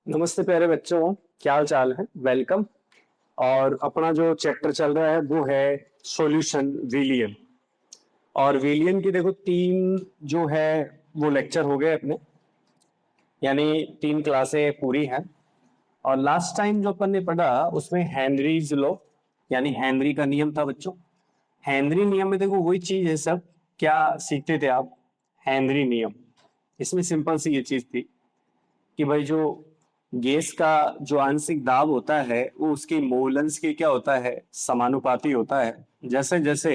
नमस्ते प्यारे बच्चों, क्या हाल चाल है। वेलकम। और अपना जो चैप्टर चल रहा है वो है सॉल्यूशन विलियन। और विलियन की देखो तीन जो है वो लेक्चर हो गए अपने, यानी तीन क्लासें पूरी हैं। और लास्ट टाइम जो अपन ने पढ़ा उसमें हेनरीज लॉ यानी हेनरी का नियम था बच्चों। हेनरी नियम में देखो वही चीज है सब। क्या सीखते थे आप? हेनरी नियम। इसमें सिंपल सी ये चीज थी कि भाई जो गैस का जो आंशिक दाब होता है वो उसकी मोलन्स के क्या होता है, समानुपाती होता है। जैसे जैसे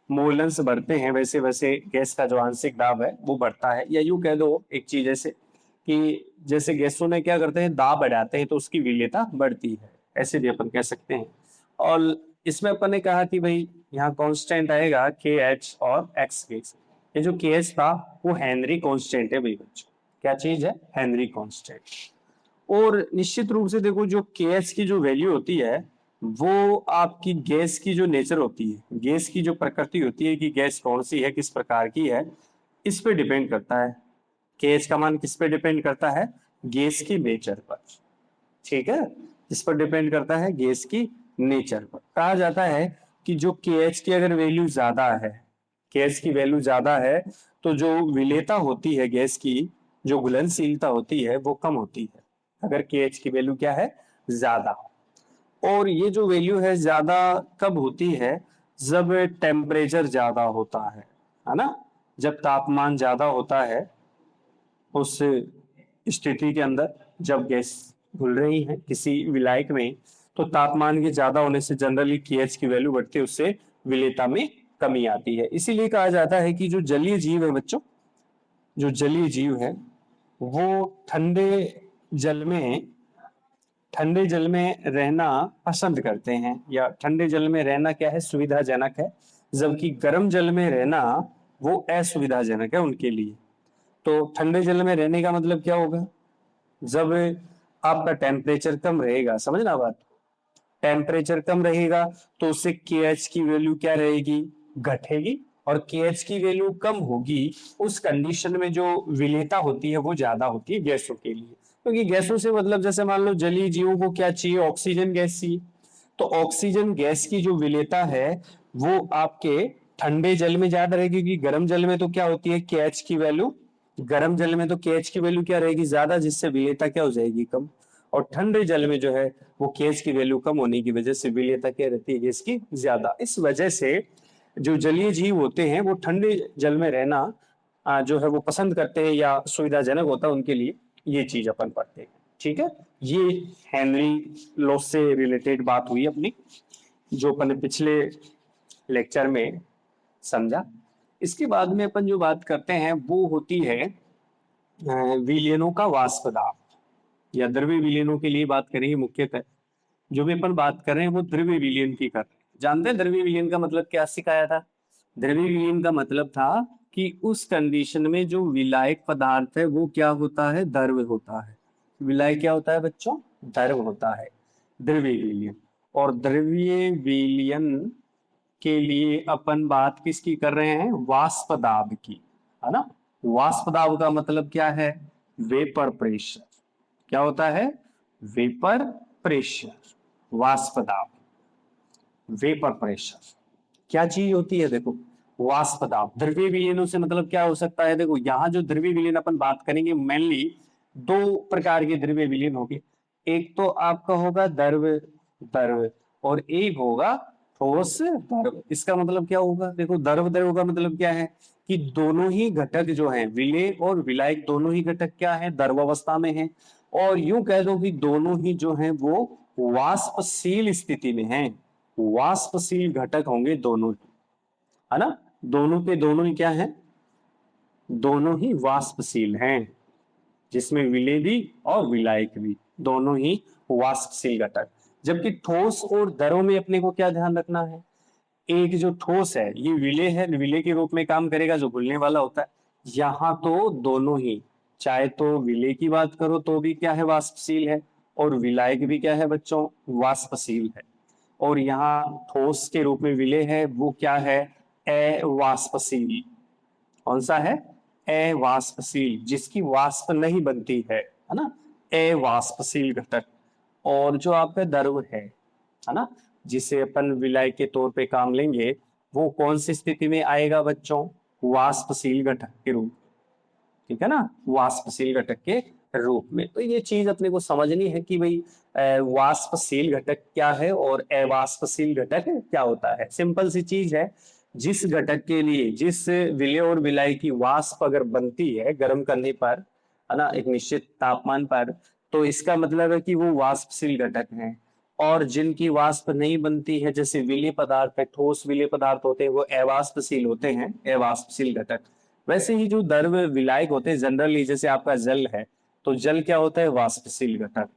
मोलन्स बढ़ते हैं वैसे वैसे गैस का जो आंशिक दाब है वो बढ़ता है। या यूं कह दो एक चीज ऐसे कि जैसे गैसों ने क्या करते हैं, दाब बढ़ाते हैं तो उसकी विलेयता बढ़ती है, ऐसे भी अपन कह सकते हैं। और इसमें अपन ने कहा कि भाई यहाँ कांस्टेंट आएगा के एच और एक्स गैस। ये जो के एच था वो हेनरी कांस्टेंट है भाई बच्चों। क्या चीज है? Henry constant. और निश्चित रूप से देखो जो केएच की जो वैल्यू होती है वो आपकी गैस की जो नेचर होती है, गैस की जो प्रकृति होती है कि गैस कौन सी है, किस प्रकार की है, इस पे डिपेंड करता है। केएच का मान किस पे डिपेंड करता है? गैस की नेचर पर। ठीक है, इस पर डिपेंड करता है गैस की नेचर पर। कहा जाता है कि जो केएच की अगर वैल्यू ज्यादा है, केएच की वैल्यू ज्यादा है तो जो विलेयता होती है गैस की, जो घुलनशीलता होती है वो कम होती है। अगर केएच की वैल्यू क्या है? ज्यादा। और ये जो वैल्यू है ज्यादा कब होती है? जब टेम्परेचर ज्यादा होता है ना। जब तापमान ज्यादा होता है उस स्थिति के अंदर, जब गैस घुल रही है किसी विलायक में, तो तापमान के ज्यादा होने से जनरली केएच की वैल्यू बढ़ती है, उससे विलेयता में कमी आती है। इसीलिए कहा जाता है कि जो जलीय जीव है बच्चों, जो जलीय जीव है वो ठंडे जल में ठंडे जल में रहना पसंद करते हैं, या ठंडे जल में रहना क्या है, सुविधाजनक है। जबकि गर्म जल में रहना वो असुविधाजनक है उनके लिए। तो ठंडे जल में रहने का मतलब क्या होगा? जब आपका टेम्परेचर कम रहेगा, समझना बात, टेम्परेचर कम रहेगा तो उससे केएच की वैल्यू क्या रहेगी? घटेगी। और केएच की वैल्यू कम होगी उस कंडीशन में जो विलेयता होती है वो ज्यादा होती है गैसों के लिए। क्योंकि गैसों से मतलब जैसे मान लो जलीय जीवों को क्या चाहिए? ऑक्सीजन गैस चाहिए। तो ऑक्सीजन गैस की जो विलेयता है वो आपके ठंडे जल में ज्यादा रहेगी, क्योंकि गर्म जल में तो क्या होती है केएच की वैल्यू, गर्म जल में तो केएच की वैल्यू क्या रहेगी? ज्यादा, जिससे विलेयता क्या हो जाएगी? कम। और ठंडे जल में जो है वो केएच की वैल्यू कम होने की वजह से विलेयता क्या रहती है गैस की? ज्यादा। इस वजह से जो जलीय जीव होते हैं वो ठंडे जल में रहना जो है वो पसंद करते हैं, या सुविधाजनक होता है उनके लिए। ये चीज अपन पढ़ते हैं। ठीक है, ये हेनरी लॉ से रिलेटेड बात हुई अपनी, जो अपन ने पिछले लेक्चर में समझा। इसके बाद में अपन जो बात करते हैं वो होती है विलयनों का वाष्प दाब, या द्रव्य विलयनों के लिए बात करेंगे मुख्यतः। जो भी अपन बात कर रहे हैं वो द्रव्य विलयन की कर रहे हैं। जानते हैं द्रव्य विलयन का मतलब क्या सिखाया था? द्रव्य विलयन का मतलब था कि उस कंडीशन में जो विलायक पदार्थ है वो क्या होता है? द्रव्य होता है। विलायक क्या होता है बच्चों? द्रव्य होता है। द्रव्य विलयन। और द्रव्य विलयन के लिए अपन बात किसकी कर रहे हैं? वाष्प दाब की, है ना। वाष्प दाब का मतलब क्या है? Vapour pressure. क्या होता है? Vapour pressure. वाष्प दाब, वेपर प्रेशर क्या चीज होती है? देखो, वाष्प दाब। द्रव्य विलयनों से मतलब क्या हो सकता है? देखो यहाँ जो द्रव्य विलयन अपन बात करेंगे मेनली दो प्रकार के द्रव्य विलयन होंगे। एक तो आपका होगा द्रव्य द्रव्य, और एक होगा ठोस द्रव। इसका मतलब क्या होगा? देखो द्रव द्रव का मतलब क्या है कि दोनों ही घटक जो हैं, विलेय और विलायक, दोनों ही घटक क्या है? द्रव अवस्था में है। और यूं कह दो कि दोनों ही जो हैं वो वाष्पशील स्थिति में हैं। वाष्पशील घटक होंगे दोनों ही, है ना। दोनों के दोनों ही क्या है? दोनों ही वाष्पशील हैं, जिसमें विलेय भी और विलायक भी दोनों ही वाष्पशील घटक। जबकि ठोस और द्रव में अपने को क्या ध्यान रखना है? एक जो ठोस है ये विलेय है, विलेय के रूप में काम करेगा, जो घुलने वाला होता है। यहाँ तो दोनों ही, चाहे तो विलेय की बात करो तो भी क्या है? वाष्पशील है। और विलायक भी क्या है बच्चों? वाष्पशील है। और यहाँ ठोस के रूप में विलेय है, वो क्या है? अवाष्पशील। कौन सा है? अवाष्पशील, जिसकी वाष्प नहीं बनती है ना। अवाष्पशील घटक। और जो आपका द्रव है ना, जिसे अपन विलायक के तौर पे काम लेंगे, वो कौन सी स्थिति में आएगा बच्चों? वाष्पशील घटक के रूप, ठीक है ना, वाष्पशील घटक के रूप में। तो ये चीज अपने को समझनी है कि भाई वाष्पशील घटक क्या है और अवाष्पशील घटक क्या होता है। सिंपल सी चीज है, जिस घटक के लिए जिस विलेय और विलाय की वाष्प अगर बनती है गर्म करने पर, है ना, एक निश्चित तापमान पर, तो इसका मतलब है कि वो वाष्पशील घटक है। और जिनकी वाष्प नहीं बनती है, जैसे विलेय पदार्थ है, ठोस विलेय पदार्थ होते हैं, वो अवाष्पशील होते हैं, अवाष्पशील घटक। वैसे ही जो द्रव विलायक होते हैं जनरली, जैसे आपका जल है, तो जल क्या होता है? वाष्पशील घटक,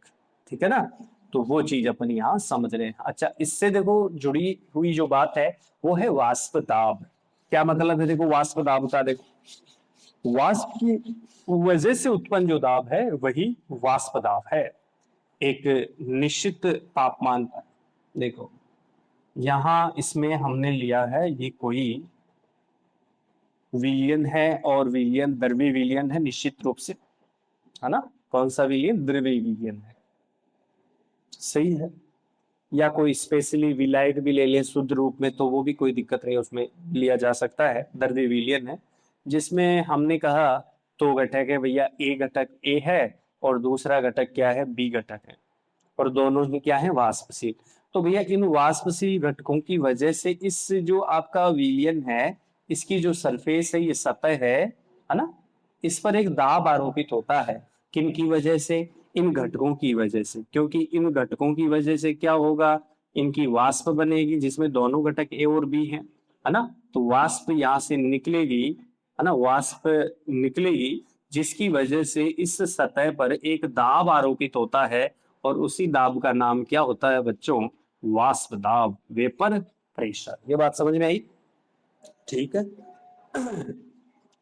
ठीक है ना। तो वो चीज अपन यहाँ समझ रहे हैं। अच्छा, इससे देखो जुड़ी हुई जो बात है वो है वाष्प दाब। क्या मतलब है? देखो वाष्प दाब का, देखो वाष्प की वजह से उत्पन्न जो दाब है वही वाष्प दाब है, एक निश्चित तापमान पर। देखो यहाँ इसमें हमने लिया है, ये कोई विलयन है, और विलयन द्रव्य विलयन है निश्चित रूप से, है ना। कौन सा विलयन? द्रव्य विलयन है, सही है। या कोई स्पेशली विलायक भी ले लें शुद्ध रूप में, तो वो भी कोई दिक्कत नहीं, उसमें लिया जा सकता है, द्रव्य विलयन है। जिसमें हमने कहा दो घटक है भैया, ए घटक ए है और दूसरा घटक क्या है? बी घटक है, और दोनों ही क्या है? वाष्पशील। तो भैया इन वाष्पशील घटकों की वजह से इस जो आपका विलयन है, इसकी जो सरफेस है, ये सतह है ना, इस पर एक दाब आरोपित होता है। किन की वजह से? इन घटकों की वजह से। क्योंकि इन घटकों की वजह से क्या होगा? इनकी वाष्प बनेगी, जिसमें दोनों घटक ए और बी है ना। तो वाष्प यहाँ से निकलेगी, है ना, वाष्प निकलेगी, जिसकी वजह से इस सतह पर एक दाब आरोपित होता है, और उसी दाब का नाम क्या होता है बच्चों? वाष्प दाब, वेपर प्रेशर। ये बात समझ में आई? ठीक है।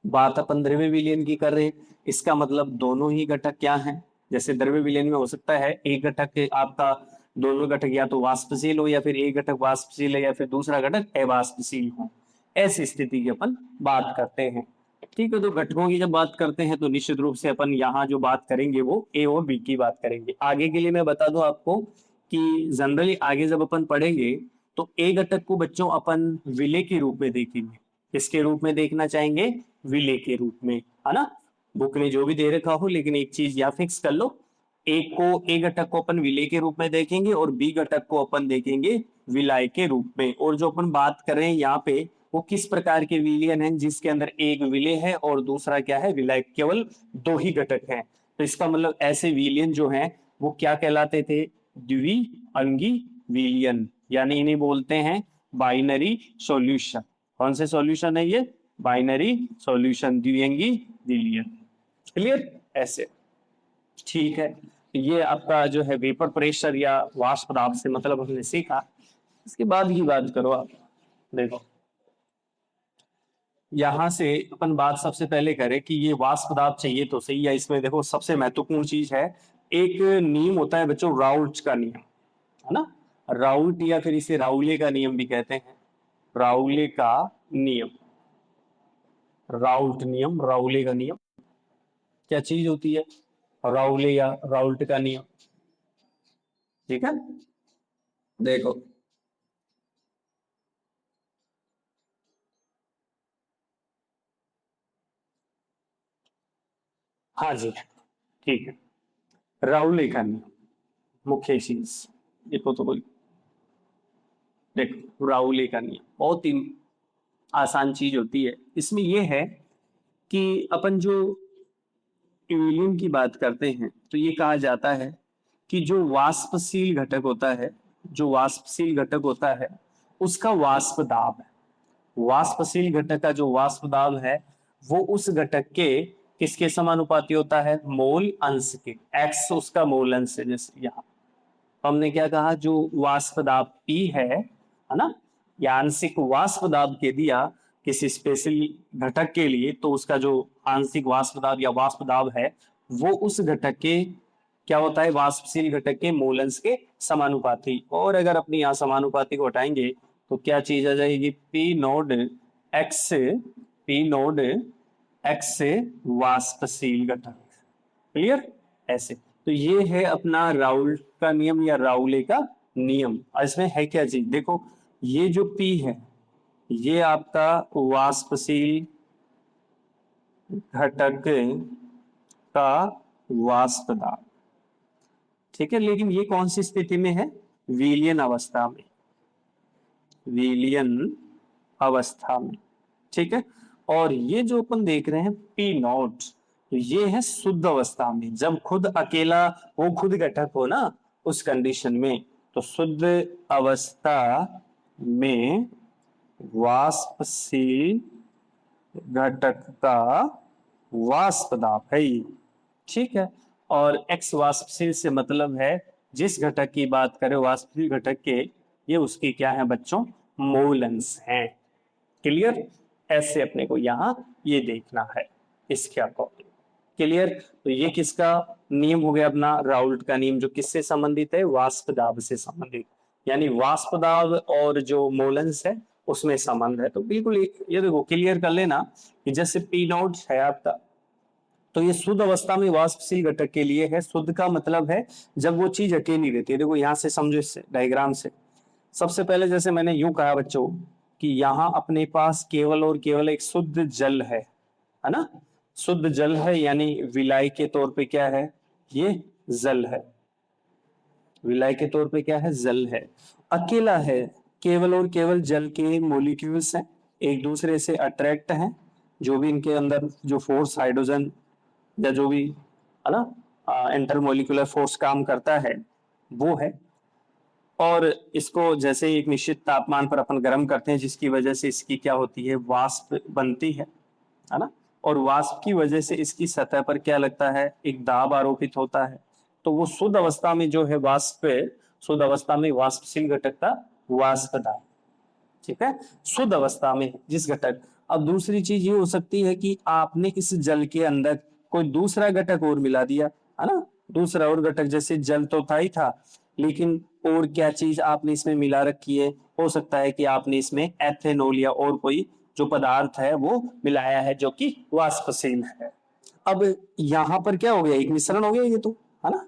बात अपन द्रव्य विलयन की कर रहे हैं, इसका मतलब दोनों ही घटक क्या हैं? जैसे द्रव्य विलयन में हो सकता है एक घटक आपका, दोनों घटक या तो वाष्पशील हो, या फिर एक घटक वाष्पशील है, या फिर दूसरा घटक अवाष्पशील हो। ऐसी स्थिति की अपन बात करते हैं। ठीक है, तो घटकों की जब बात करते हैं तो निश्चित रूप से अपन यहाँ जो बात करेंगे वो ए और बी की बात करेंगे। आगे के लिए मैं बता दूं आपको कि जनरली आगे जब अपन पढ़ेंगे तो ए घटक को बच्चों अपन विलेय के रूप में देखेंगे। किसके रूप में देखना चाहेंगे? विलेय के रूप में, है ना। बुक में जो भी दे रखा हो, लेकिन एक चीज या फिक्स कर लो, ए घटक को अपन विलेय के रूप में देखेंगे और बी घटक को अपन देखेंगे विलाय के रूप में। और जो अपन बात कर रहे हैं यहाँ पे, वो किस प्रकार के विलयन है जिसके अंदर एक विलेय है और दूसरा क्या है? विलाय। केवल दो ही घटक हैं। तो इसका मतलब ऐसे विलयन जो हैं वो क्या कहलाते थे? द्वि अंगी विलयन, यानी इन्हें बोलते हैं बाइनरी सॉल्यूशन। कौन से सॉल्यूशन है ये? बाइनरी सॉल्यूशन, द्विअंगी विलयन। क्लियर? ऐसे, ठीक है। ये आपका जो है वेपर प्रेशर या वाष्प दाब से मतलब हमने सीखा। इसके बाद की बात करो आप, देखो यहां से अपन बात सबसे पहले करें कि ये वाष्प दाब चाहिए तो सही है। इसमें देखो सबसे महत्वपूर्ण चीज है, एक नियम होता है बच्चों, राउल्ट का नियम, है ना। राउल्ट या फिर इसे राउले का नियम भी कहते हैं, राउले का नियम, राउल्ट नियम, राउले का नियम क्या चीज होती है? राउले या राउल्ट का नियम, ठीक है। देखो हाँ जी, ठीक है। राउले का नियम, मुख्य चीज, देखो तो कोई, देखो राउले का नियम बहुत ही आसान चीज होती है। इसमें यह है कि अपन जो विलयन की बात करते हैं तो ये कहा जाता है कि जो वाष्पशील घटक होता है, जो वाष्पशील घटक होता है उसका वाष्प दाब है। वाष्पशील घटक का जो वाष्प दाब है वो उस घटक के किसके समानुपाती होता है? मोल अंश के। एक्स उसका मोल अंश है। जैसे यहाँ तो हमने क्या कहा, जो वाष्प दाब P है ना, या आंशिक वाष्प दाब के दिया किसी स्पेशल घटक के लिए, तो उसका जो आंशिक वाष्प दाब या वाष्प दाब है वो उस घटक के क्या होता है? वाष्पशील घटक के मोल अंश के समानुपाती। और अगर अपनी यहाँ समानुपाती को हटाएंगे तो क्या चीज आ जाएगी? P naught x, P naught x वाष्पशील घटक। क्लियर? ऐसे तो ये है अपना राउल्ट का नियम या राउले का नियम। और इसमें है क्या चीज, देखो ये जो P है ये आपका वाष्पशील घटक का वाष्प दाब, ठीक है। लेकिन ये कौन सी स्थिति में है, विलयन अवस्था में, विलयन अवस्था में, ठीक है। और ये जो अपन देख रहे हैं P नॉट, तो ये है शुद्ध अवस्था में, जब खुद अकेला वो खुद घटक हो ना उस कंडीशन में। तो शुद्ध अवस्था में वाष्पशील घटक का वाष्प दाब है ये, ठीक है। और एक्स वाष्पशील से मतलब है जिस घटक की बात करें वाष्पशील घटक के, ये उसकी क्या है बच्चों, मोल अंश है। क्लियर, ऐसे अपने को यहां ये देखना है इसके अकॉर्डिंग। क्लियर, तो ये किसका नियम हो गया अपना, राउल्ट का नियम, जो किससे संबंधित है, वाष्प दाब से संबंधित, यानी वाष्प दाब और जो मोलेंस है उसमें संबंध है। तो बिल्कुल ये देखो क्लियर कर लेना कि जैसे P नॉट है आपका, तो ये शुद्ध अवस्था में वाष्पशील घटक के लिए है। शुद्ध का मतलब है जब वो चीज अकेली रहती है। देखो यहां से समझो, इससे डायग्राम से सबसे पहले जैसे मैंने यूं कहा बच्चों कि यहाँ अपने पास केवल और केवल एक शुद्ध जल है ना, शुद्ध जल है, यानी विलाय के तौर पे क्या है, ये जल है, विलाय के तौर पे क्या है, जल है, अकेला है, केवल और केवल जल के मॉलिक्यूल्स हैं, एक दूसरे से अट्रैक्ट हैं, जो भी इनके अंदर जो फोर्स हाइड्रोजन या जो भी है ना इंटरमोलिकुलर फोर्स काम करता है वो है। और इसको जैसे एक निश्चित तापमान पर अपन गर्म करते हैं जिसकी वजह से इसकी क्या होती है, वाष्प बनती है ना। और वाष्प की वजह से इसकी सतह पर क्या लगता है, एक दाब आरोपित होता है। तो वो शुद्ध अवस्था में जो है वाष्प, शुद्ध अवस्था में वाष्पशील घटक का वाष्प दाब, ठीक है, शुद्ध अवस्था में जिस घटक। अब दूसरी चीज ये हो सकती है कि आपने इस जल के अंदर कोई दूसरा घटक और मिला दिया है ना, दूसरा और घटक, जैसे जल तो था ही था लेकिन और क्या चीज आपने इसमें मिला रखी है, हो सकता है कि आपने इसमें एथेनॉल या और कोई जो पदार्थ है वो मिलाया है जो कि वाष्पशील है। अब यहां पर क्या हो गया, एक मिश्रण हो गया ये तो, है ना,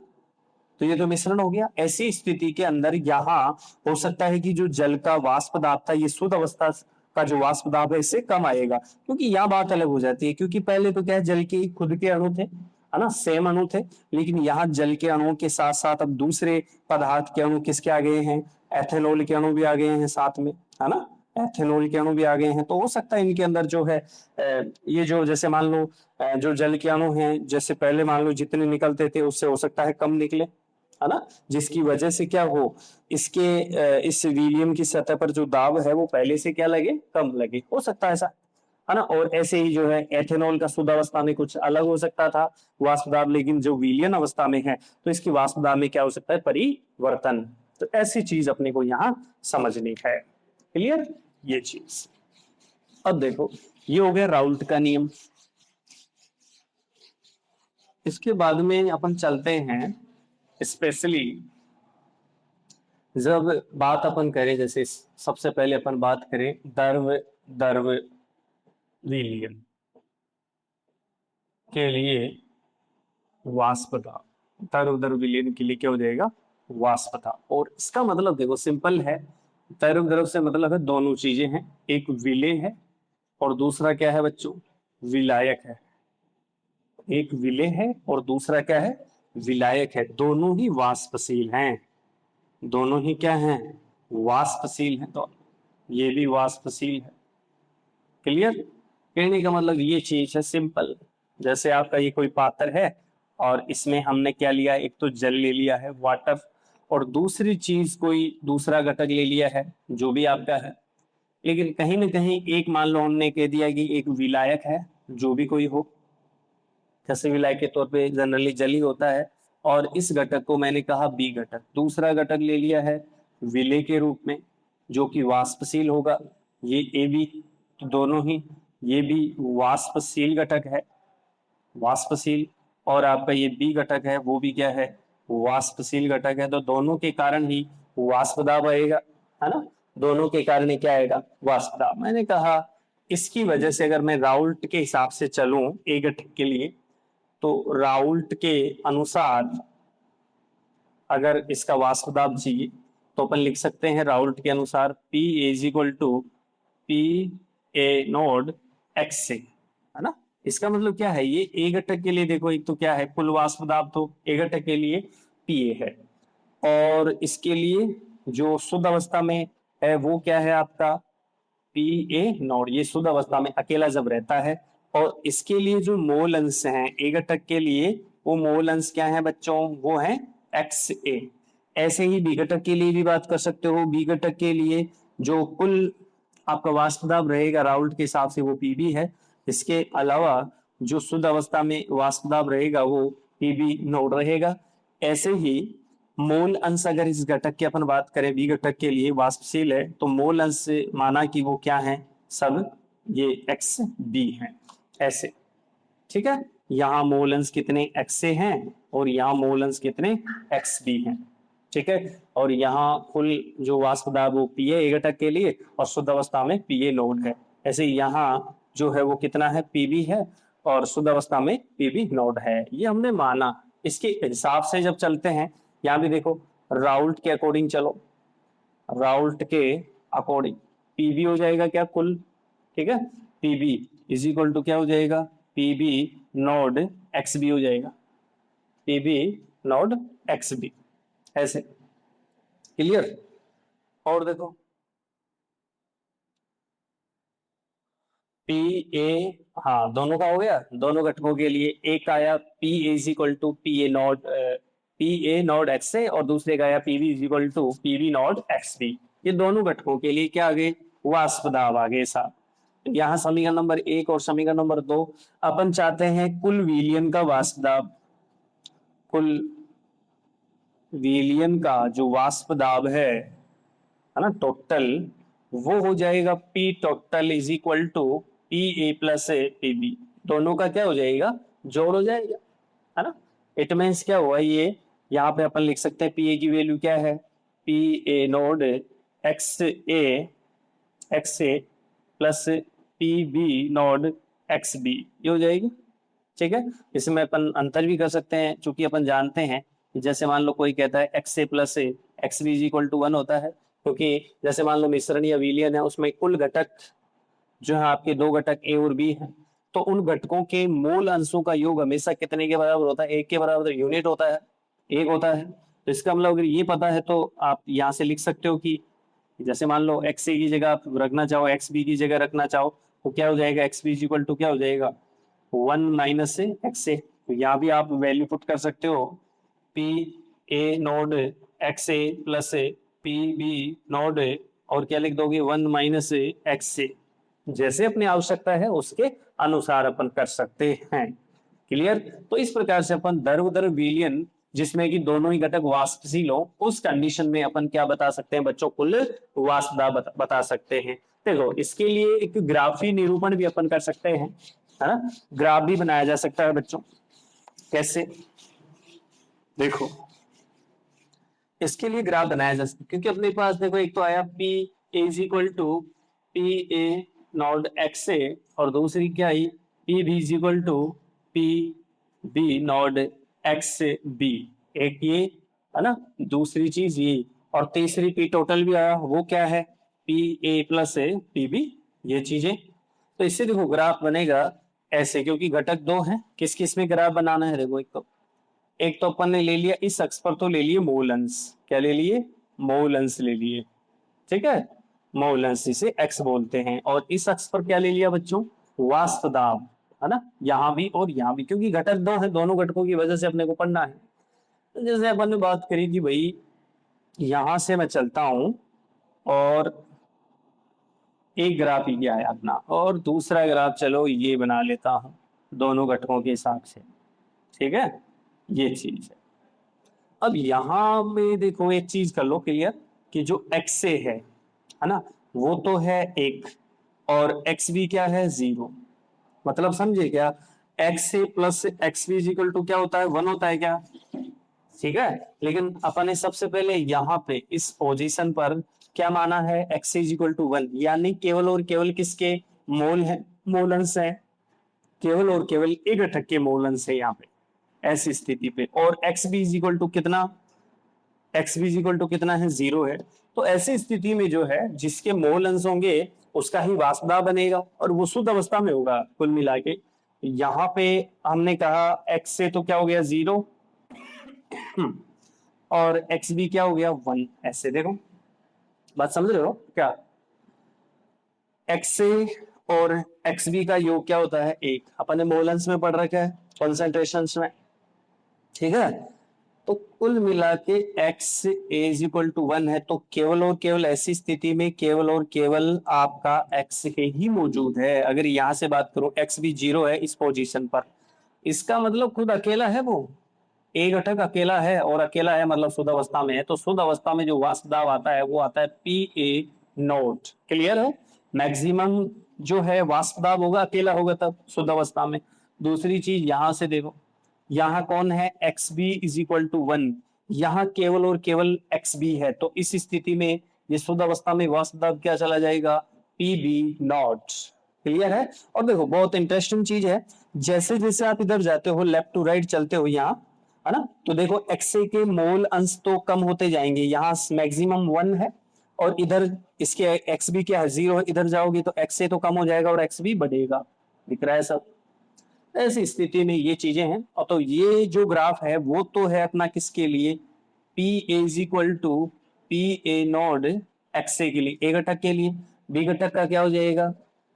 तो ये तो मिश्रण हो गया। ऐसी स्थिति के अंदर यहाँ हो सकता है कि जो जल का वाष्प दाब था ये शुद्ध अवस्था का जो वाष्प दाब है इससे कम आएगा, क्योंकि यहाँ बात अलग हो जाती है। क्योंकि पहले तो क्या है, जल के खुद के अणु थे है ना, सेम अणु थे, लेकिन यहाँ जल के अणुओं के साथ साथ अब दूसरे पदार्थ के अणु किसके आ गए हैं, एथेनॉल के अणु भी आ गए हैं साथ में, है ना, एथेनॉल के अणु भी आ गए हैं। तो हो सकता है इनके अंदर जो है ये जो जैसे मान लो जो जल के अणु हैं, जैसे पहले मान लो जितने निकलते थे उससे हो सकता है कम निकले, है ना, जिसकी वजह से क्या हो, इसके इस विलियम की सतह पर जो दाब है वो पहले से क्या लगे, कम लगे, हो सकता है ऐसा, है ना। और ऐसे ही जो है एथेनॉल का शुद्ध अवस्था में कुछ अलग हो सकता था वाष्प दाब, लेकिन जो विलियन अवस्था में है तो इसकी वाष्प दाब में क्या हो सकता है, परिवर्तन। तो ऐसी चीज अपने को यहाँ समझनी है। क्लियर, ये चीज। अब देखो ये हो गया राउल्ट का नियम। इसके बाद में अपन चलते हैं स्पेशली, जब बात अपन करें, जैसे सबसे पहले अपन बात करें द्रव द्रव विलयन के लिए वाष्प दाब, द्रव द्रव विलयन के लिए क्या हो जाएगा, वाष्प दाब। और इसका मतलब देखो सिंपल है, द्रव द्रव से मतलब है दोनों चीजें हैं, एक विलेय है और दूसरा क्या है बच्चों, विलायक है। एक विलेय है और दूसरा क्या है, विलायक है। दोनों ही वाष्पशील हैं, दोनों ही क्या हैं, वाष्पशील हैं। तो ये भी वाष्पशील है। क्लियर, कहने का मतलब ये चीज है सिंपल। जैसे आपका ये कोई पात्र है और इसमें हमने क्या लिया, एक तो जल ले लिया है, वाटर, और दूसरी चीज कोई दूसरा घटक ले लिया है जो भी आपका है। लेकिन कहीं ना कहीं एक मान लो हमने कह दिया कि एक विलायक है जो भी कोई हो, जैसे विलायक के तौर पे जनरली जल ही होता है, और इस घटक को मैंने कहा बी घटक, दूसरा घटक ले लिया है विलेय के रूप में जो कि वाष्पशील होगा, ये ए बी, तो दोनों ही, ये भी वाष्पशील घटक है, वाष्पशील, और आपका ये बी घटक है वो भी क्या है, वाष्पशील घटक है। तो दोनों के कारण ही वाष्प दाब आएगा, है ना, दोनों के कारण ही क्या आएगा, वाष्प दाब। मैंने कहा इसकी वजह से अगर मैं राउल्ट के हिसाब से चलूं ए घटक के लिए, तो राउल्ट के अनुसार अगर इसका वाष्प दाब चाहिए तो अपन लिख सकते हैं राउल्ट के अनुसार P is equal to P A nought X से, है ना। इसका मतलब क्या है, ये ए घटक के लिए देखो, एक तो क्या है कुल वाष्प दाब, तो ए घटक के लिए पी ए है, और इसके लिए जो शुद्ध अवस्था में है वो क्या है आपका पी ए नॉट, ये शुद्ध अवस्था में अकेला जब रहता है। और इसके लिए जो मोल अंश है ए घटक के लिए, वो मोल अंश क्या है बच्चों, वो है एक्स ए। ऐसे ही बी घटक के लिए भी बात कर सकते हो, बी घटक के लिए जो कुल आपका वाष्प दाब रहेगा राउल्ट के हिसाब से वो पीबी है। इसके अलावा जो शुद्ध अवस्था में वाष्प दाब रहेगा वो पीबी नोड रहेगा। ऐसे ही मोल अंश अगर इस घटक की अपन बात करें, बी घटक के लिए वाष्पशील है, तो मोल अंश से माना कि वो क्या है, सब ये एक्स बी है ऐसे, ठीक है। यहाँ मोल अंश कितने एक्स से हैं और यहाँ मोल अंश कितने एक्स बी हैं, ठीक है। और यहाँ कुल जो वाष्प दाब वो पी ए घटक के लिए और शुद्ध अवस्था में पी ए नोड है। ऐसे यहाँ जो है वो कितना है, पीबी है, और शुद्ध अवस्था में पीबी नोड है, ये हमने माना। इसके हिसाब से जब चलते हैं, यहाँ भी देखो राउल्ट के अकॉर्डिंग चलो, राउल्ट के अकॉर्डिंग पीबी हो जाएगा क्या कुल, ठीक है। पीबी इज इक्वल टू क्या हो जाएगा, पीबी नोड एक्स बी हो जाएगा, पीबी नोड एक्स बी, ऐसे क्लियर। और देखो पी ए, हाँ दोनों का हो गया, दोनों घटकों के लिए एक आया P is equal to P A not x A, और दूसरे का आया P B is equal to P B not x B. ये दोनों घटकों के लिए क्या आ गए, वाष्प दाब आ गए साहब। यहाँ समीकरण नंबर 1 और समीकरण नंबर 2, अपन चाहते हैं कुल विलयन का वाष्प दाब, कुल विलयन का जो वाष्प दाब है ना टोटल, वो हो जाएगा P total is equal to P A plus A P B, दोनों का क्या हो जाएगा, जोड़ हो जाएगा, है ना। इट मीन्स क्या हुआ, ये यहाँ पे अपन लिख सकते हैं पी ए की वैल्यू क्या है, P A nought X A plus P B nought X B, ये हो जाएगी, ठीक है। इसमें अपन अंतर भी कर सकते हैं, चूंकि अपन जानते हैं कि जैसे मान लो कोई कहता है X A plus A X B is equal to 1 होता है, क्योंकि जैसे मान लो मिश्रण या विलयन है, उसमें कुल घटक जो है आपके दो घटक ए और बी हैं, तो उन घटकों के मूल अंशों का योग हमेशा कितने के बराबर होता है, एक के बराबर, यूनिट होता है, एक होता है। तो इसका मतलब अगर ये पता है तो आप यहाँ से लिख सकते हो कि जैसे मान लो एक्स ए की जगह आप रखना चाहो, एक्स बी की जगह रखना चाहो, तो क्या हो जाएगा, एक्स बी इक्वल टू क्या हो जाएगा, 1 माइनस एक्स ए। तो यहाँ भी आप वैल्यू पुट कर सकते हो, P A nought X A plus P B nought, और क्या लिख दोगे, 1 माइनस एक्स ए। जैसे अपनी आवश्यकता है उसके अनुसार अपन कर सकते हैं, क्लियर। तो इस प्रकार से अपन दर दर विलयन जिसमें कि दोनों ही घटक वाष्पशील हो, उस कंडीशन में अपन क्या बता सकते हैं बच्चों, कुल वाष्प दाब बता सकते हैं। देखो इसके लिए एक ग्राफी निरूपण भी अपन कर सकते हैं, है ना, ग्राफ भी बनाया जा सकता है बच्चों। कैसे, देखो इसके लिए ग्राफ बनाया जा सकता है, क्योंकि अपने पास देखो एक तो आया P is equal to P A not x A, और दूसरी क्या आई, P B is equal to P B not x B, एक ये है ना, दूसरी चीज ये, और तीसरी पी टोटल भी आया, वो क्या है, P A plus A P B, ये चीजें। तो इससे देखो ग्राफ बनेगा ऐसे, क्योंकि घटक दो हैं, किस किस में ग्राफ बनाना है, देखो एक तो अपन ने ले लिया इस अक्ष पर, तो ले लिए मोल अंश, क्या ले लिए, मोल अंश ले लिए, ठीक है, मोल अंश इसे एक्स बोलते हैं। और इस अक्ष पर क्या ले लिया बच्चों, वाष्प दाब, है ना, यहाँ भी और यहाँ भी, क्योंकि घटक दो है, दोनों घटकों की वजह से अपने को पढ़ना है। तो जैसे अपन ने बात करी कि भाई यहां से मैं चलता हूं और एक ग्राफ ये आया अपना, और दूसरा ग्राफ चलो ये बना लेता हूं दोनों घटकों के हिसाब से, ठीक है, ये चीज है। अब यहां में देखो एक चीज कर लो क्लियर, कि जो एक्स ए है ना, वो तो है एक, और एक्स बी क्या है, 0, मतलब समझे क्या, X A plus X B equal to क्या होता है, 1 होता है क्या, ठीक है। लेकिन अपन ने सबसे पहले यहाँ पे इस पोजीशन पर क्या माना है, एक्स इज इक्वल टू 1, यानी केवल और केवल किसके मोल है, मोल अंश है, केवल और केवल एक घटक के मोल अंश है यहाँ पे, ऐसी स्थिति पे। और X B is equal to कितना, एक्स बी इक्वल टू कितना है, 0 है। तो ऐसी स्थिति में जो है जिसके मोल अंश होंगे उसका ही वाष्पदाब बनेगा और वो शुद्ध अवस्था में होगा कुल मिला के। यहाँ पे हमने कहा एक्स से तो क्या हो गया 0 और एक्स बी क्या हो गया 1। ऐसे देखो, बात समझ रहे हो क्या? एक्स से और एक्स बी का योग क्या होता है 1, अपन ने मोल अंश में पढ़ रखा है कॉन्सेंट्रेशन में, ठीक है। तो कुल मिला के x इज इक्वल टू 1 है, तो केवल और केवल ऐसी स्थिति में केवल और केवल आपका x ही मौजूद है। अगर यहां से बात करूं x भी 0 है इस पोजीशन पर, इसका मतलब खुद अकेला है, वो ए घटक अकेला है और अकेला है मतलब शुद्ध अवस्था में है। तो शुद्ध अवस्था में जो वाष्प दाब आता है वो आता है पी ए नॉट। क्लियर है? मैक्सिमम जो है वाष्प दाब होगा अकेला होगा तब शुद्ध अवस्था में। दूसरी चीज यहां से देखो, यहाँ कौन है X B is equal to 1, यहाँ केवल और केवल एक्स बी है। तो इस स्थिति में ये शुद्ध अवस्था में वाष्प दाब क्या चला जाएगा, पी बी नॉट। क्लियर है? और देखो बहुत इंटरेस्टिंग चीज है, जैसे जैसे आप इधर जाते हो लेफ्ट टू राइट चलते हो यहाँ, है ना, तो देखो एक्सए के मोल अंश तो कम होते जाएंगे, यहाँ मैक्सिमम 1 है और इधर इसके एक्स बी क्या है 0, इधर जाओगे तो एक्सए तो कम हो जाएगा और एक्स बी बढ़ेगा। दिख रहा है सब? ऐसी स्थिति में ये चीजें हैं। और तो ये जो ग्राफ है वो तो है अपना किसके लिए, P A is equal to P A naught x A के लिए, ए घटक के लिए। बी घटक का क्या हो जाएगा,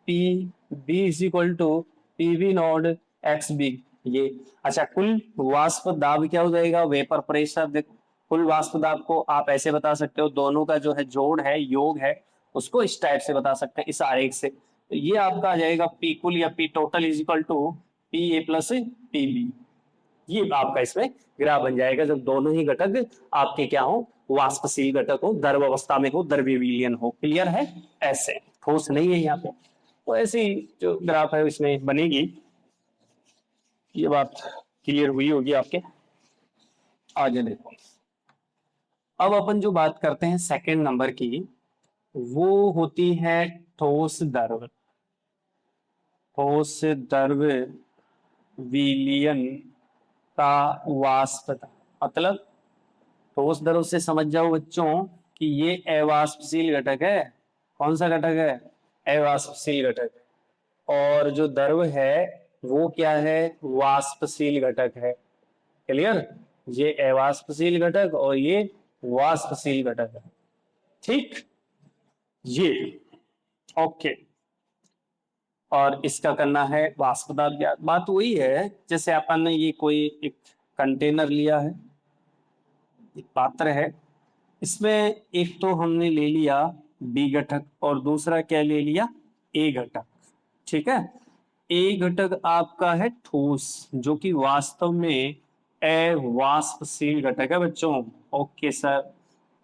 P B is equal to P B nought X B. ये अच्छा, कुल वाष्प दाब क्या हो जाएगा, वेपर प्रेशर। देखो कुल वाष्प दाब को आप ऐसे बता सकते हो, दोनों का जो है जोड़ है, योग है, उसको इस टाइप से बता सकते हैं, इस आरेख से। तो ये आपका आ जाएगा पी कुल या P total is equal to P A plus P B. ये आपका इसमें ग्राफ बन जाएगा जब दोनों ही घटक आपके क्या हो, वाष्पशील घटक हो, द्रव अवस्था में हो, द्रव्य विलयन हो। क्लियर है? ऐसे ठोस नहीं है यहाँ पे। तो ऐसी जो ग्राफ है इसमें बनेगी, ये बात क्लियर हुई होगी आपके। आगे देखो, अब अपन जो बात करते हैं सेकंड नंबर की, वो होती है ठोस द्रव, ठोस द्रव विलयन का वाष्प। मतलब ठोस द्रव से समझ जाओ बच्चों कि ये अवाष्पशील घटक है। कौन सा घटक है, अवाष्पशील घटक। और जो द्रव है वो क्या है, वाष्पशील घटक है। क्लियर? ये अवाष्पशील घटक और ये वाष्पशील घटक है। ठीक, ये ओके। और इसका करना है वाष्प दाब ज्ञात। बात वही है जैसे अपन ने ये कोई एक कंटेनर लिया है, एक पात्र है, इसमें एक तो हमने ले लिया बी घटक और दूसरा क्या ले लिया, ए घटक। ठीक है? ए घटक आपका है ठोस, जो कि वास्तव में अवाष्पशील घटक है बच्चों। Okay sir.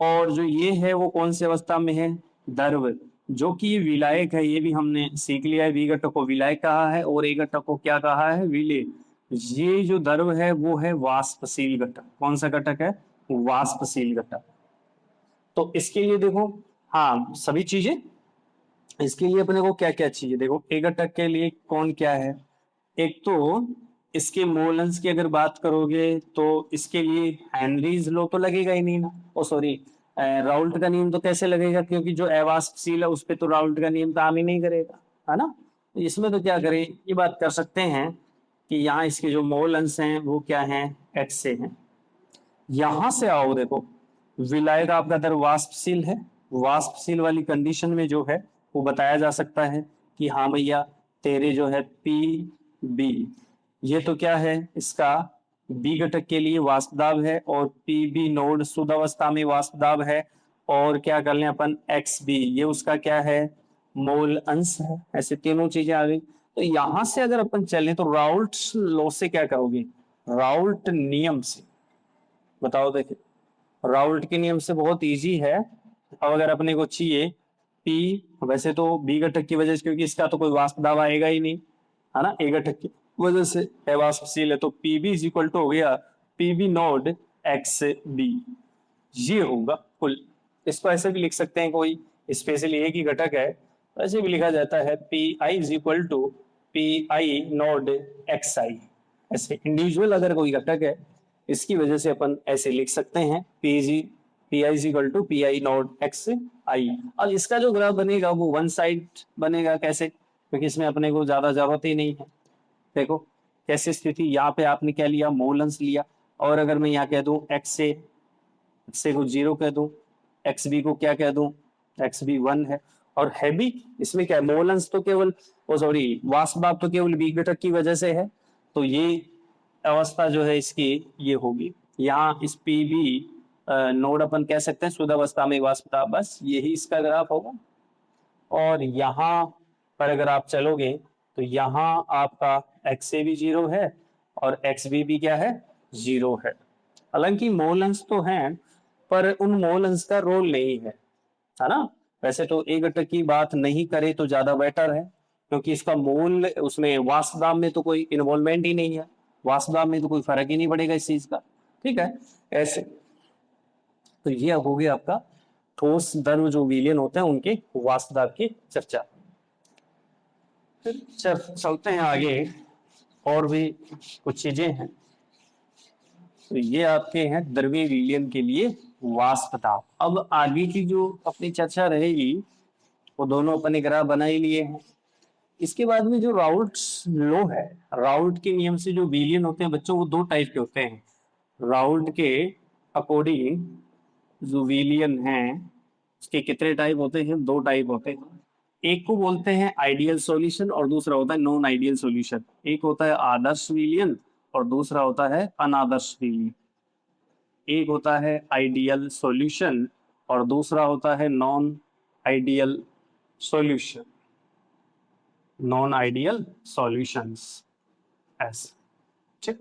और जो ये है वो कौन सी अवस्था में है, द्रव, जो कि ये विलायक है। ये भी हमने सीख लिया है, बी घटक को विलायक कहा है और ए घटक को क्या कहा है, विलेय। ये जो द्रव है वो है वाष्पशील घटक। कौन सा घटक है, वाष्पशील घटक। तो इसके लिए देखो, हाँ सभी चीजें, इसके लिए अपने को क्या क्या चाहिए, देखो ए घटक के लिए कौन क्या है, एक तो इसके मोल अंश की अगर बात करोगे तो इसके लिए हेनरीज लॉ तो लगेगा ही नहीं ना, ओ सॉरी राउल्ट का नियम तो कैसे लगेगा, क्योंकि जो अवाष्पशील है उस पे तो राउल्ट का नियम काम ही नहीं करेगा, है ना। तो इसमें तो क्या करें, ये बात कर सकते हैं कि यहाँ इसके जो मोल अंश हैं वो क्या हैं, एक्स से हैं। यहां से आओ देखो, विलायक आपका दर वाष्पशील है, वाष्पशील वाली कंडीशन में जो है वो बताया जा सकता है कि हाँ भैया तेरे जो है पी बी, ये तो क्या है इसका बी घटक के लिए वाष्प दाब है और पी बी नोड शुद्ध अवस्था में वाष्प दाब है। और क्या कर लें अपन एक्स बी, ये उसका क्या है, मोल अंश है। ऐसे तीनों चीजें आ गई। तो यहां से अगर अपन चलें तो राउल्ट लॉ से क्या करोगे, राउल्ट नियम से बताओ। देखिए राउल्ट के नियम से बहुत इजी है। अब अगर अपने को चाहिए पी, वैसे तो बी घटक की वजह से, क्योंकि इसका तो कोई वाष्प दाब आएगा ही नहीं, है ना, ए घटक की वजह से अवाष्पशील है। तो P B is equal to हो गया P B not x B, ये होगा कुल। इसको ऐसे भी लिख सकते हैं, कोई स्पेशली एक ही घटक है ऐसे भी लिखा जाता है P I is equal to P I naught x I. ऐसे इंडिविजुअल अगर कोई घटक है इसकी वजह से अपन ऐसे लिख सकते हैं P G P I is equal to P I naught x I. अब इसका जो ग्राफ बनेगा वो वन साइड बनेगा, कैसे? क्योंकि इसमें अपने को ज्यादा जरूरत ही नहीं है। देखो कैसी स्थिति, यहाँ पे आपने क्या लिया, मोलन्स लिया, और अगर मैं यहाँ कह दूं एक्स ए को 0 कह दूं, एक्स बी को क्या कह दूं, एक्स बी 1 है, और है भी इसमें क्या है, मोलन्स तो केवल सॉरी वाष्प दाब तो केवल बी घटक की वजह से है, तो ये अवस्था जो है इसकी ये होगी। यहाँ इस पी बी नोड अपन कह सकते हैं शुद्ध अवस्था में वाष्प दाब, बस यही इसका ग्राफ होगा। और यहाँ पर अगर आप चलोगे तो यहाँ आपका एक्स ए भी 0 है और एक्स बी भी क्या है, 0 है। हालांकि मोलन्स तो हैं पर उन मोलन्स का रोल नहीं है ना। वैसे तो ए घटक की बात नहीं करे तो ज्यादा बेटर है, क्योंकि इसका मोल उसमें वाष्प दाब में तो कोई इन्वॉल्वमेंट ही नहीं है, वाष्प दाब में तो कोई फर्क ही नहीं पड़ेगा इस चीज का। ठीक है, ऐसे तो ये हो गया आपका ठोस द्रव जो विलयन होते हैं उनके वाष्प दाब की चर्चा। फिर चलते हैं आगे, और भी कुछ चीजें हैं। तो ये आपके हैं द्रव्य विलयन के लिए वाष्प दाब। अब आगे की जो अपनी चर्चा रहेगी वो दोनों अपने ग्राफ बना ही लिए हैं। इसके बाद में जो राउल्ट्स लॉ है, राउल्ट के नियम से जो विलयन होते हैं बच्चों, वो दो टाइप के होते हैं। राउल्ट के अकॉर्डिंग जो विलयन है उसके कितने टाइप होते हैं, दो टाइप होते हैं। एक को बोलते हैं आइडियल सॉल्यूशन और दूसरा होता है नॉन आइडियल सॉल्यूशन। एक होता है आदर्श विलयन और दूसरा होता है अनादर्श विलयन। एक होता है आइडियल सॉल्यूशन और दूसरा होता है non ideal solution, non ideal solutions ऐसे। ठीक,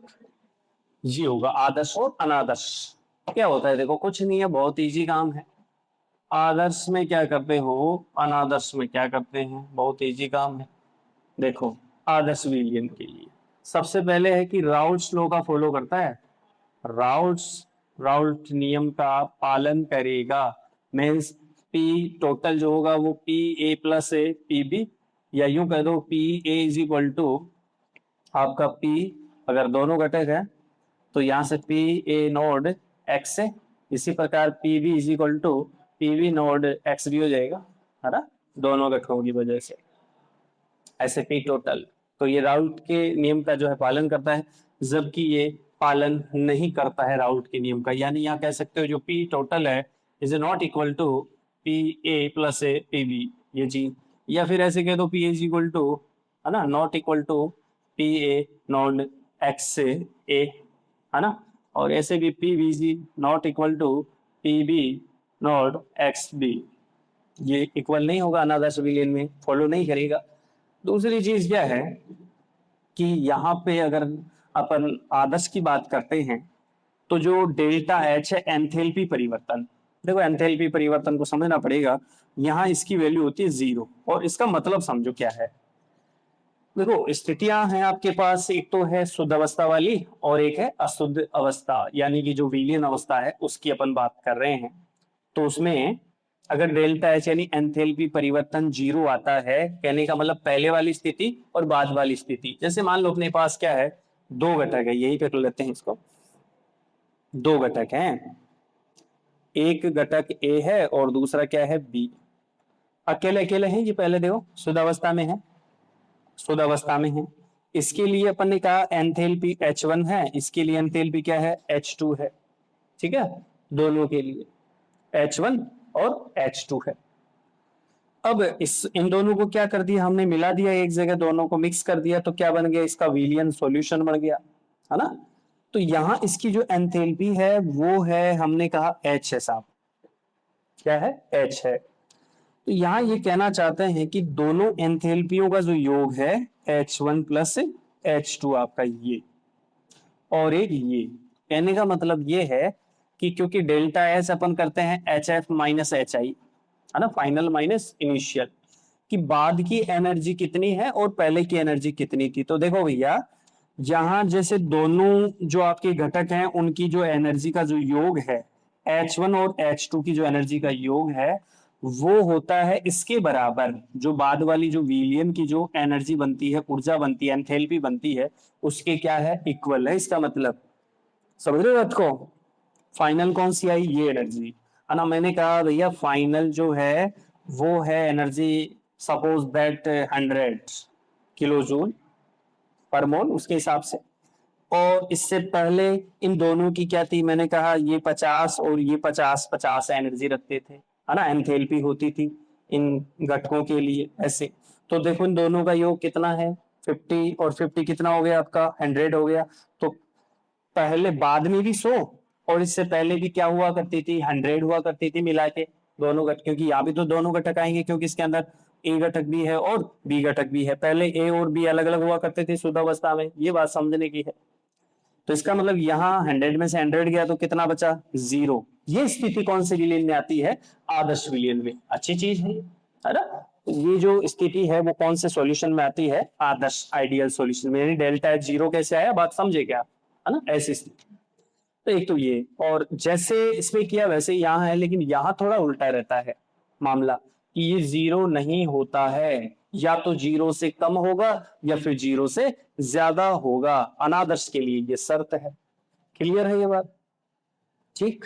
ये होगा आदर्श और अनादर्श। क्या होता है, देखो कुछ नहीं है, बहुत इजी काम है। आदर्श में क्या करते हो, अनादर्श में क्या करते हैं, बहुत इजी काम है। देखो आदर्श विलयन के लिए सबसे पहले है कि राउल्ट्स लॉ का फॉलो करता है, राउल्ट नियम का पालन करेगा। मीन्स पी टोटल जो होगा वो P A plus A P B, या यूं कह दो P A is equal to आपका पी, अगर दोनों घटक है तो यहाँ से पी ए नोड एक्स है, इसी प्रकार P B is equal to P B nought X भी हो जाएगा, है ना, दोनों घटकों की वजह से। ऐसे पी टोटल, तो ये राउल्ट के नियम का जो है पालन करता है, जबकि ये पालन नहीं करता है राउल्ट के नियम का। यानी यहाँ कह सकते हो जो पी टोटल है is not equal to P A plus A P B, ये चीज। या फिर ऐसे कह दो पी इज इक्वल टू, है ना, not equal to P A not X से ए, है ना। और ऐसे भी पी बी जी not equal to P B not x B, ये इक्वल नहीं होगा अनादर्श विलयन में, फॉलो नहीं करेगा। दूसरी चीज क्या है कि यहाँ पे अगर अपन आदर्श की बात करते हैं तो जो डेल्टा एच है एंथैल्पी परिवर्तन, देखो एंथैल्पी परिवर्तन को समझना पड़ेगा। यहाँ इसकी वैल्यू होती है 0, और इसका मतलब समझो क्या है। देखो स्थितियां हैं आपके पास, एक तो है शुद्ध अवस्था वाली और एक है अशुद्ध अवस्था, यानी कि जो विलयन अवस्था है उसकी अपन बात कर रहे हैं। तो उसमें अगर डेल्टा एच यानी एंथैल्पी परिवर्तन 0 आता है, कहने का मतलब पहले वाली स्थिति और बाद वाली स्थिति। जैसे मान लो अपने पास क्या है, दो घटक है, यही पे कर लेते हैं इसको, दो घटक हैं, एक घटक ए है और दूसरा क्या है बी। अकेले अकेले हैं, ये पहले देखो शुद्ध अवस्था में है, शुद्ध अवस्था में है। इसके लिए अपन ने कहा एंथैल्पी H1 है, इसके लिए एंथैल्पी क्या है, H2 है। ठीक है, दोनों के लिए H1 और H2 है। अब इन दोनों को क्या कर दिया हमने, मिला दिया एक जगह, दोनों को मिक्स कर दिया, तो क्या बन गया, इसका विलयन सॉल्यूशन बन गया, है ना। तो यहां इसकी जो एंथैल्पी है वो है, हमने कहा H है साहब, क्या है, H है। तो यहाँ ये कहना चाहते हैं कि दोनों एंथैल्पियों का जो योग है H1 प्लस H2 आपका ये, और एक ये, कहने का मतलब ये है कि क्योंकि डेल्टा एस अपन करते हैं HF माइनस HI, है ना, फाइनल माइनस इनिशियल, कि बाद की एनर्जी कितनी है और पहले की एनर्जी कितनी थी। तो देखो भैया, जहां जैसे दोनों जो आपके घटक हैं उनकी जो एनर्जी का जो योग है H1 और H2 की जो एनर्जी का योग है वो होता है इसके बराबर, जो बाद वाली जो विलयन की जो एनर्जी बनती है, ऊर्जा बनती है, एंथैल्पी बनती है, उसके क्या है, इक्वल है। इसका मतलब समझ रहे हो बात को, फाइनल कौन सी आई, ये एनर्जी। है ना। मैंने कहा भैया फाइनल जो है वो है energy, suppose that 100 kilo joule per mole, उसके हिसाब से। और इससे पहले इन दोनों की क्या थी, मैंने कहा ये 50 और ये 50 एनर्जी रखते थे, है ना, एंथैल्पी होती थी इन घटकों के लिए ऐसे। तो देखो इन दोनों का योग कितना है, 50 और 50 कितना हो गया आपका, 100 हो गया। तो पहले बाद में भी 100 और इससे पहले भी क्या हुआ करती थी, 100 हुआ करती थी मिला के दोनों घटक, क्योंकि यहाँ भी तो दोनों घटक आएंगे क्योंकि इसके अंदर ए घटक भी है और बी घटक भी है। पहले ए और बी अलग अलग हुआ करते थे शुद्ध अवस्था में, ये बात समझने की है। तो इसका मतलब यहाँ 100 में से 100 गया तो कितना बचा, 0। ये स्थिति कौन से विलयन में आती है, आदर्श विलयन में। अच्छी चीज है ना। ये जो स्थिति है वो कौन से सॉल्यूशन में आती है, आदर्श आइडियल सॉल्यूशन में। यानी डेल्टा एच 0 कैसे आया, बात समझे क्या, है ना, ऐसी स्थिति। तो एक तो ये, और जैसे इसमें किया वैसे यहाँ है, लेकिन यहाँ थोड़ा उल्टा रहता है मामला कि ये 0 नहीं होता है, या तो 0 से कम होगा या फिर 0 से ज्यादा होगा, अनादर्श के लिए ये शर्त है। क्लियर है ये बात, ठीक।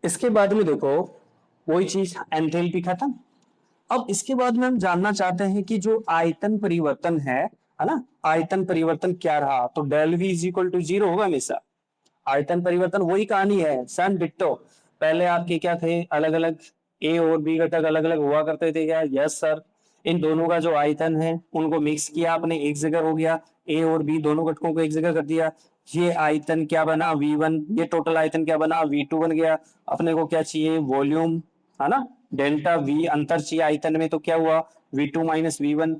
इसके बाद में देखो वही चीज, एंथैल्पी खत्म। अब इसके बाद में हम जानना चाहते हैं कि जो आयतन परिवर्तन है ना, आयतन परिवर्तन क्या रहा। तो del V is equal to 0 होगा हमेशा। आयतन परिवर्तन वही कहानी है, सन डिट्टो। पहले आपके क्या थे, अलग अलग ए और बी घटक अलग अलग हुआ करते थे क्या, यस सर। इन दोनों का जो आयतन है उनको मिक्स किया आपने, एक जगह हो गया, ए और बी दोनों घटकों को एक जगह कर दिया। ये आयतन क्या बना, V1। ये टोटल आयतन क्या बना, V2 बन गया। अपने को क्या चाहिए, वॉल्यूम, है ना, डेल्टा V अंतर चाहिए आयतन में। तो क्या हुआ, V2 माइनस V1।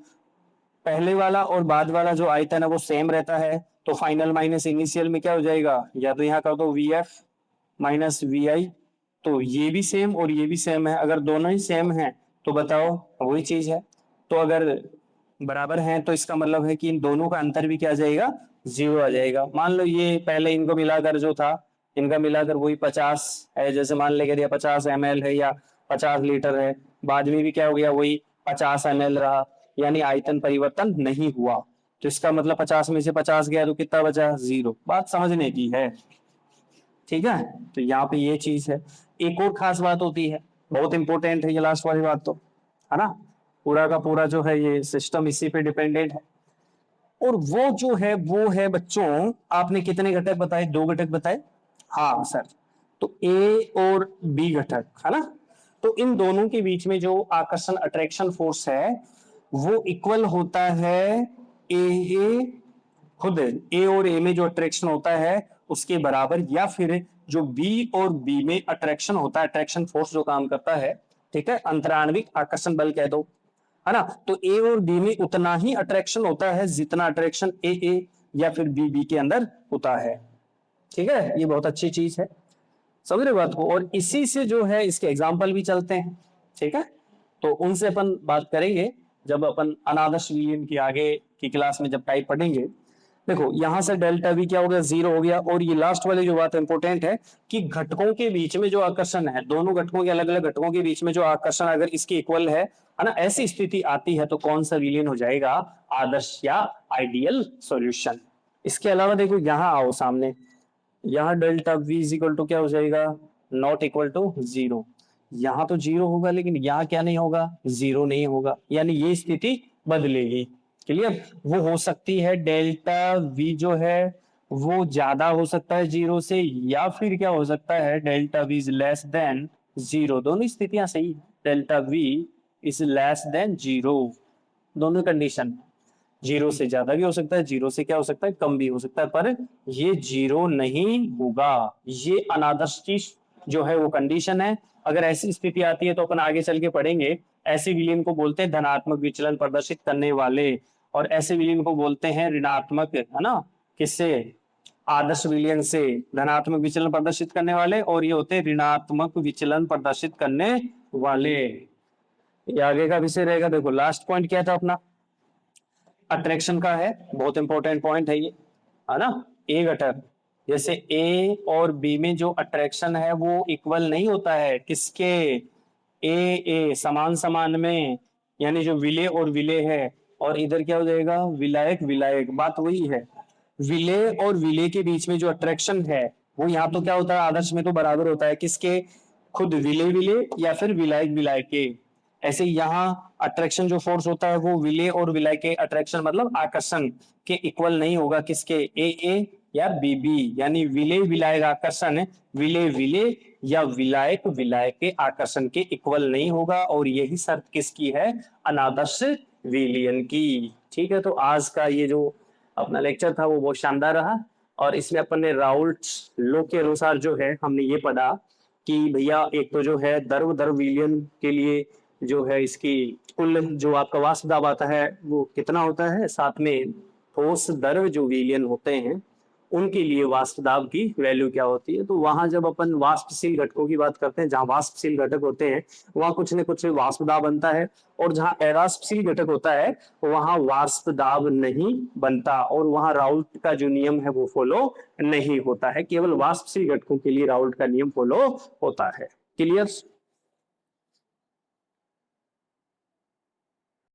पहले वाला और बाद वाला जो आयतन है वो सेम रहता है, तो फाइनल माइनस इनिशियल में क्या हो जाएगा, या तो यहाँ कर दो VF माइनस VI। तो ये भी सेम और ये भी सेम है। अगर दोनों ही सेम है तो बताओ वही चीज है। तो अगर बराबर है तो इसका मतलब है कि इन दोनों का अंतर भी क्या आ जाएगा, 0 आ जाएगा। मान लो ये पहले इनको मिलाकर जो था, इनका मिलाकर वही 50 है, जैसे मान लेकर या 50 ml है या 50 लीटर है, बाद में भी क्या हो गया, वही 50 ml रहा, यानी आयतन परिवर्तन नहीं हुआ। तो इसका मतलब 50 में से 50 गया तो कितना बचा, 0। बात समझने की है, ठीक है। तो यहाँ पे ये चीज है। एक और खास बात होती है, बहुत इंपॉर्टेंट है ये लास्ट वाली बात, तो है ना, पूरा का पूरा जो है ये सिस्टम इसी पे डिपेंडेंट है। और वो जो है वो है बच्चों, आपने कितने घटक बताए, 2 घटक बताए, हाँ सर। तो ए और बी घटक, है ना। तो इन दोनों के बीच में जो आकर्षण अट्रैक्शन फोर्स है वो इक्वल होता है ए, खुद ए और ए में जो अट्रैक्शन होता है उसके बराबर, या फिर जो बी और बी में अट्रैक्शन होता है, अट्रैक्शन फोर्स जो काम करता है, ठीक है, अंतराण्विक आकर्षण बल कह दो, है ना। तो ए और बी में उतना ही अट्रैक्शन होता है जितना अट्रैक्शन ए या फिर बी के अंदर होता है, ठीक है। ये बहुत अच्छी चीज है, समझ रहे बात को। और इसी से जो है इसके एग्जाम्पल भी चलते हैं, ठीक है। तो उनसे अपन बात करेंगे जब अपन अनादर्श विलयन की आगे की क्लास में जब टाइप पढ़ेंगे। देखो यहां से डेल्टा V क्या हो गया, 0 हो गया। और ये लास्ट वाली जो बात इंपॉर्टेंट है कि घटकों के बीच में जो आकर्षण है, दोनों घटकों के अलग अलग घटकों के बीच में जो आकर्षण अगर इसके इक्वल है ना, ऐसी स्थिति आती है तो कौन सा विलयन हो जाएगा, आदर्श या आइडियल सॉल्यूशन। इसके अलावा देखो यहाँ आओ सामने, यहाँ delta V is equal to क्या हो जाएगा, नॉट इक्वल टू 0। यहाँ तो 0 होगा लेकिन यहाँ क्या नहीं होगा, 0 नहीं होगा, यानी ये स्थिति बदलेगी। क्लियर, वो हो सकती है डेल्टा V जो है वो ज्यादा हो सकता है 0 से, या फिर क्या हो सकता है delta V is less than 0। दोनों स्थितियां सही है, delta V is less than 0, दोनों कंडीशन। 0 से ज्यादा भी हो सकता है, 0 से क्या हो सकता है, कम भी हो सकता है, पर ये 0 नहीं होगा। ये अनादर्श चीज जो है वो कंडीशन है। अगर ऐसी स्थिति आती है तो अपन आगे चल के पढ़ेंगे, ऐसे विलयन को बोलते हैं धनात्मक विचलन प्रदर्शित करने वाले, और ऐसे विलयन को बोलते हैं ऋणात्मक, है ना, किससे, आदर्श विलयन से धनात्मक विचलन प्रदर्शित करने वाले, और ये होते हैं ऋणात्मक विचलन प्रदर्शित करने वाले। ये आगे का विषय रहेगा। देखो लास्ट पॉइंट क्या था अपना, अट्रैक्शन का है, बहुत इंपॉर्टेंट पॉइंट है ये, है ना। ए घटक जैसे ए और बी में जो अट्रैक्शन है वो इक्वल नहीं होता है, किसके, ए समान समान में, यानी जो विलय और विलय है, और इधर क्या हो जाएगा, विलायक विलायक, बात वही है। विलय और विलय के बीच में जो अट्रैक्शन है वो यहाँ तो क्या होता है, आदर्श में तो बराबर होता है, किसके, खुद विले विले या फिर विलायक विलायक के। ऐसे यहाँ अट्रैक्शन जो फोर्स होता है वो विले और विलायक के अट्रैक्शन मतलब आकर्षण के इक्वल नहीं होगा, किसके, ए या बी, यानी विले विलायक आकर्षण विले विले या विलायक विलायक के आकर्षण के इक्वल नहीं होगा, और यही शर्त किसकी है, अनादर्श विलियन की। ठीक है, तो आज का ये जो अपना लेक्चर था वो बहुत शानदार रहा, और इसमें अपन ने राउल्ट लॉ के अनुसार जो है हमने ये पढ़ा कि भैया एक तो जो है द्रव द्रव विलियन के लिए जो है इसकी कुल जो आपका वाष्प दाब आता है वो कितना होता है, साथ में ठोस द्रव जो विलियन होते हैं उनके लिए वाष्प दाब की वैल्यू क्या होती है। तो वहां जब अपन वाष्पशील घटकों की बात करते हैं, जहां वाष्पशील घटक होते हैं वहां कुछ न कुछ वाष्प दाब बनता है, और जहां अवाष्पशील घटक होता है वहां वाष्प दाब नहीं बनता, और वहां राउल्ट का जो नियम है वो फॉलो नहीं होता है। केवल वाष्पशील घटकों के लिए राउल्ट का नियम फॉलो होता है। क्लियर?